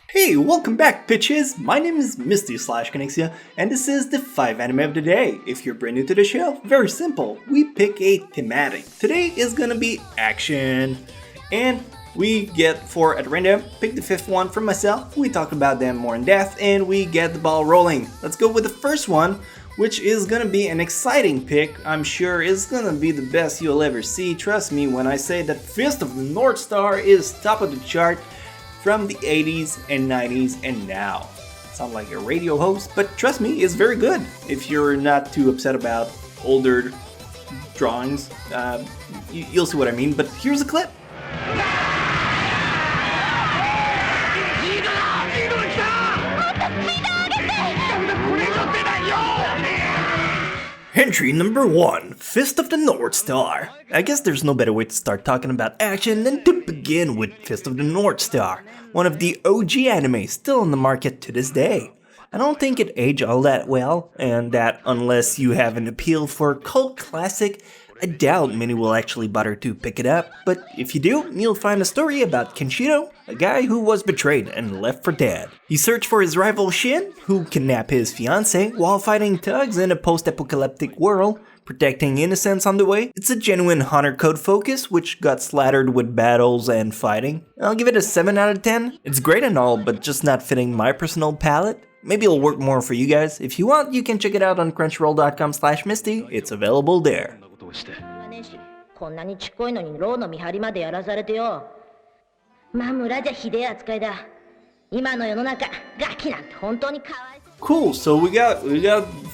Hey, welcome back, bitches! My name is Misty slash Chronexia, and this is the 5 anime of the day. If you're brand new to the show, very simple. We pick a thematic. Today is gonna be action, and we get 4 at random, pick the 5th one from myself, we talk about them more in depth, and we get the ball rolling. Let's go with the first one, which is gonna be an exciting pick. I'm sure it's gonna be the best you'll ever see. Trust me when I say that Fist of the North Star is top of the chart from the 80s and 90s and now. Sound like a radio host, but trust me, it's very good. If you're not too upset about older drawings, you'll see what I mean, but here's a clip. Entry number 1, Fist of the North Star. I guess there's no better way to start talking about action than to begin with Fist of the North Star, one of the OG anime still on the market to this day. I don't think it aged all that well, and that unless you have an appeal for cult classic, I doubt many will actually bother to pick it up, but if you do, you'll find a story about Kenshiro, a guy who was betrayed and left for dead. He searched for his rival Shin, who kidnapped his fiancée while fighting thugs in a post-apocalyptic world, protecting innocents on the way. It's a genuine honor code focus, which got slattered with battles and fighting. I'll give it a 7 out of 10. It's great and all, but just not fitting my personal palette. Maybe it'll work more for you guys. If you want, you can check it out on crunchyroll.com/misty. It's available there. こんなにちっこいのにローの見張りまでやらされてよ。まあ村じゃひでえ扱いだ。今の世の中、ガキなんて本当にかわいそう。 Cool, so we got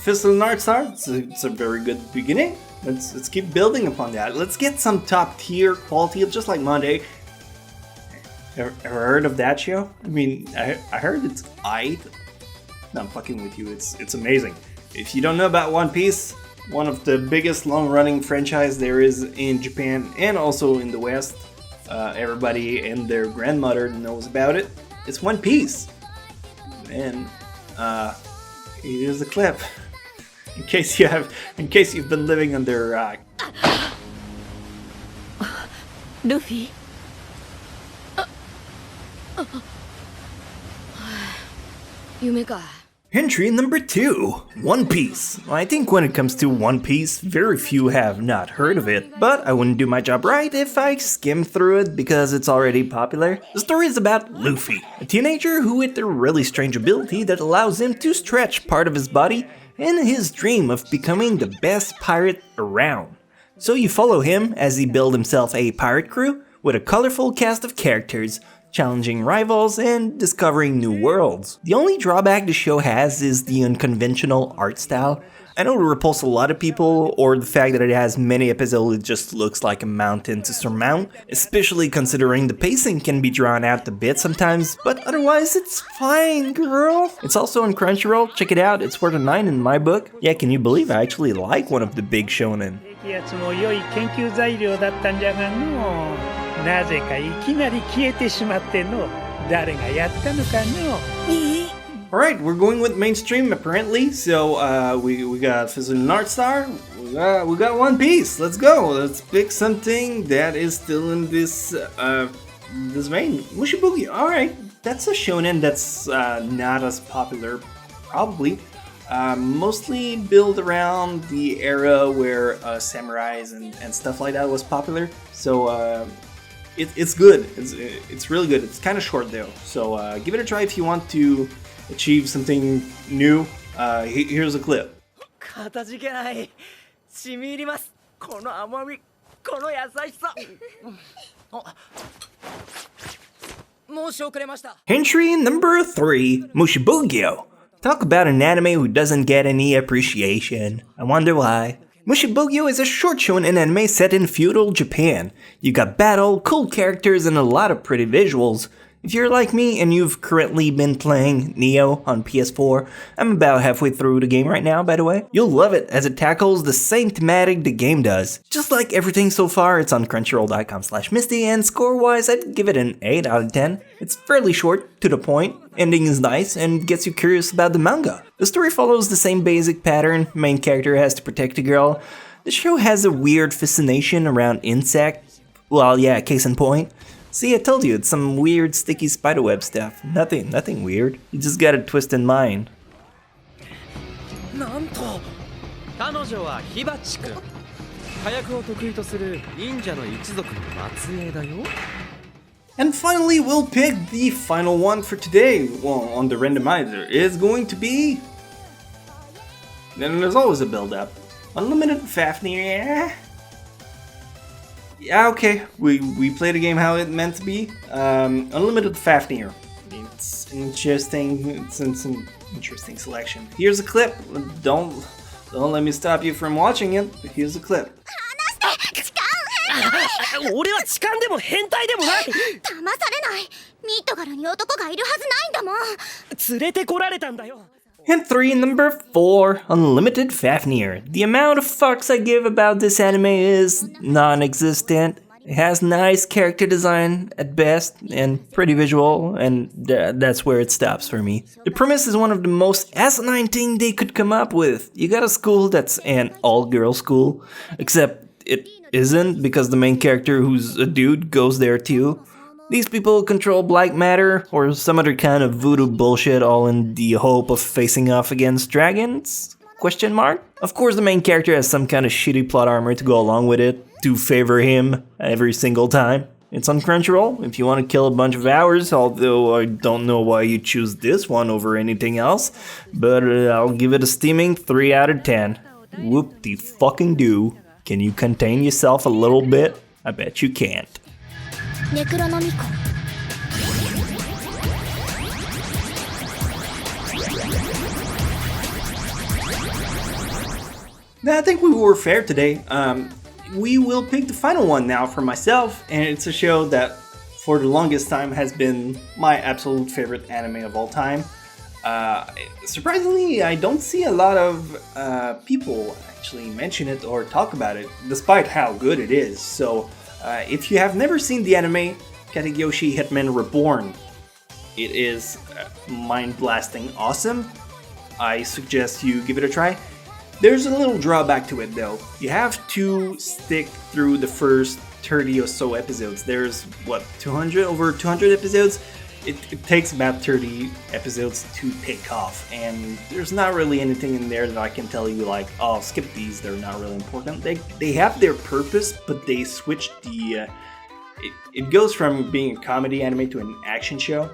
Fist of the North Star. It's a very good beginning. Let's keep building upon that. Let's get some top tier quality, just like Monday. Ever heard of that show? I mean, I heard it's aight. No, I'm fucking with you. It's amazing. If you don't know about One Piece, one of the biggest long-running franchise there is in Japan and also in the West. Everybody and their grandmother knows about it. It's One Piece. And here's the clip. In case you've been living under Luffy? Entry number 2, One Piece. I think when it comes to One Piece, very few have not heard of it, but I wouldn't do my job right if I skim through it because it's already popular. The story is about Luffy, a teenager who with a really strange ability that allows him to stretch part of his body and his dream of becoming the best pirate around. So you follow him as he builds himself a pirate crew with a colorful cast of characters, challenging rivals, and discovering new worlds. The only drawback the show has is the unconventional art style. I know it repulses a lot of people, or the fact that it has many episodes it just looks like a mountain to surmount, especially considering the pacing can be drawn out a bit sometimes, but otherwise it's fine, girl. It's also on Crunchyroll, check it out, it's worth a 9 in my book. Yeah, can you believe I actually like one of the big shonen? なぜかいきなり消えてしまっての誰がやったのかの Alright, we're going with mainstream apparently, so we got Fist of the North Star, we got One Piece, let's go, let's pick something that is still in this vein. Mushibugyou, alright, that's a shonen that's not as popular, probably. Mostly built around the era where samurais and stuff like that was popular, so it's good. It's really good. It's kind of short though, so give it a try if you want to achieve something new. Here's a clip. かたじけない染み入りますこの甘みこの優しさ申し遅れました Entry number 3, Mushibugyou. Talk about an anime who doesn't get any appreciation. I wonder why. Mushibugyou is a short shonen anime set in feudal Japan. You got battle, cool characters, and a lot of pretty visuals. If you're like me and you've currently been playing Neo on PS4, I'm about halfway through the game right now by the way, you'll love it as it tackles the same thematic the game does. Just like everything so far, it's on crunchyroll.com/misty, and score-wise I'd give it an 8 out of 10. It's fairly short, to the point, ending is nice, and gets you curious about the manga. The story follows the same basic pattern, main character has to protect a girl. The show has a weird fascination around insects. Well yeah, case in point. See, I told you, it's some weird sticky spiderweb stuff. Nothing weird. You just got a twisted mind. なんと彼女は火鉢くん。火薬を得意とする忍者の一族の末裔だよ。 And finally, we'll pick the final one for today. Well, on the randomizer is going to be... Then there's always a build-up. Unlimited Fafnir. Yeah, okay. We played the game how it meant to be. Unlimited Fafnir. It's interesting. It's an interesting selection. Here's a clip. Don't let me stop you from watching it. But here's a clip. 俺は痴漢でも変態でもない。騙されない。ミートガルに男がいるはずないんだもん。連れてこられたんだよ。 And number 4, Unlimited Fafnir. The amount of fucks I give about this anime is non-existent. It has nice character design at best and pretty visual, and that's where it stops for me. The premise is one of the most asinine thing they could come up with. You got a school that's an all-girl school, except it isn't because the main character, who's a dude, goes there too. These people control black matter or some other kind of voodoo bullshit, all in the hope of facing off against dragons? Question mark? Of course the main character has some kind of shitty plot armor to go along with it, to favor him every single time. It's on Crunchyroll if you want to kill a bunch of hours, although I don't know why you choose this one over anything else, but I'll give it a steaming 3 out of 10. Whoop-de-fucking-do. Can you contain yourself a little bit? I bet you can't. I think we were fair today. We will pick the final one now for myself, and it's a show that for the longest time has been my absolute favorite anime of all time. Surprisingly, I don't see a lot of people actually mention it or talk about it, despite how good it is. So, if you have never seen the anime, Katekyo Hitman Reborn, it is mind-blasting awesome. I suggest you give it a try. There's a little drawback to it though. You have to stick through the first 30 or so episodes. There's, what, over 200 episodes? It takes about 30 episodes to take off, and there's not really anything in there that I can tell you like, oh, skip these, they're not really important. They have their purpose, but they switched the... It goes from being a comedy anime to an action show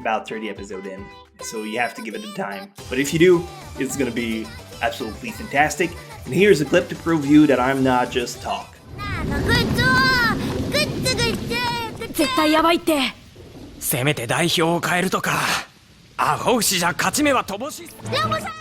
about 30 episodes in, so you have to give it a time. But if you do, it's gonna be absolutely fantastic. And here's a clip to prove you that I'm not just talk. 絶対やばいって。せめて代表を変えるとか。アホ牛じゃ勝ち目は乏しい。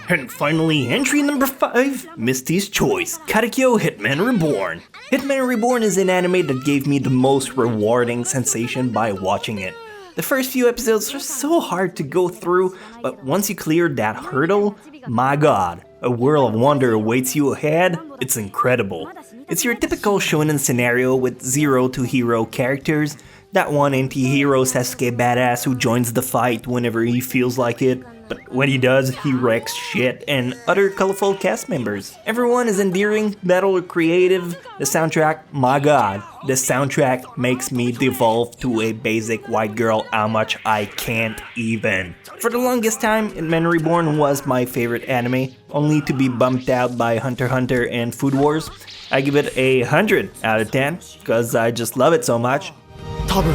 And finally, entry number 5, Misty's Choice, Katekyo Hitman Reborn. Hitman Reborn is an anime that gave me the most rewarding sensation by watching it. The first few episodes are so hard to go through, but once you clear that hurdle, my god, a world of wonder awaits you ahead. It's incredible. It's your typical shonen scenario with zero to hero characters. That one anti-hero Sasuke badass who joins the fight whenever he feels like it, but when he does, he wrecks shit, and other colorful cast members. Everyone is endearing, battle creative. The soundtrack, my god, the soundtrack makes me devolve to a basic white girl how much I can't even. For the longest time, Hitman Reborn was my favorite anime, only to be bumped out by Hunter x Hunter and Food Wars. I give it 100 out of 10, cause I just love it so much. 多分。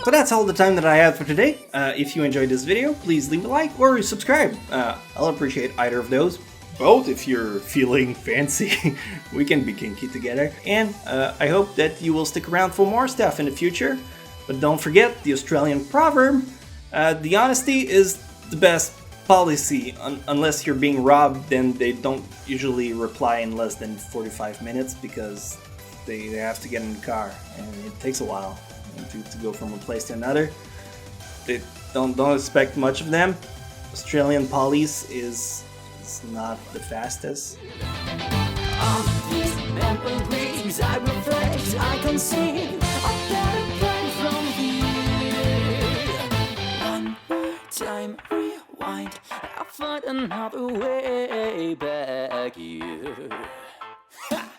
So that's all the time that I have for today. If you enjoyed this video, please leave a like or subscribe. I'll appreciate either of those. Both if you're feeling fancy. We can be kinky together. And I hope that you will stick around for more stuff in the future. But don't forget the Australian proverb, the honesty is the best policy. Unless you're being robbed, then they don't usually reply in less than 45 minutes because they have to get in the car and it takes a while to go from one place to another. They don't expect much of them. Australian police is not the fastest. On these memories I reflect, I can see a better plan from here. One more time, rewind. find another way back here. Ha!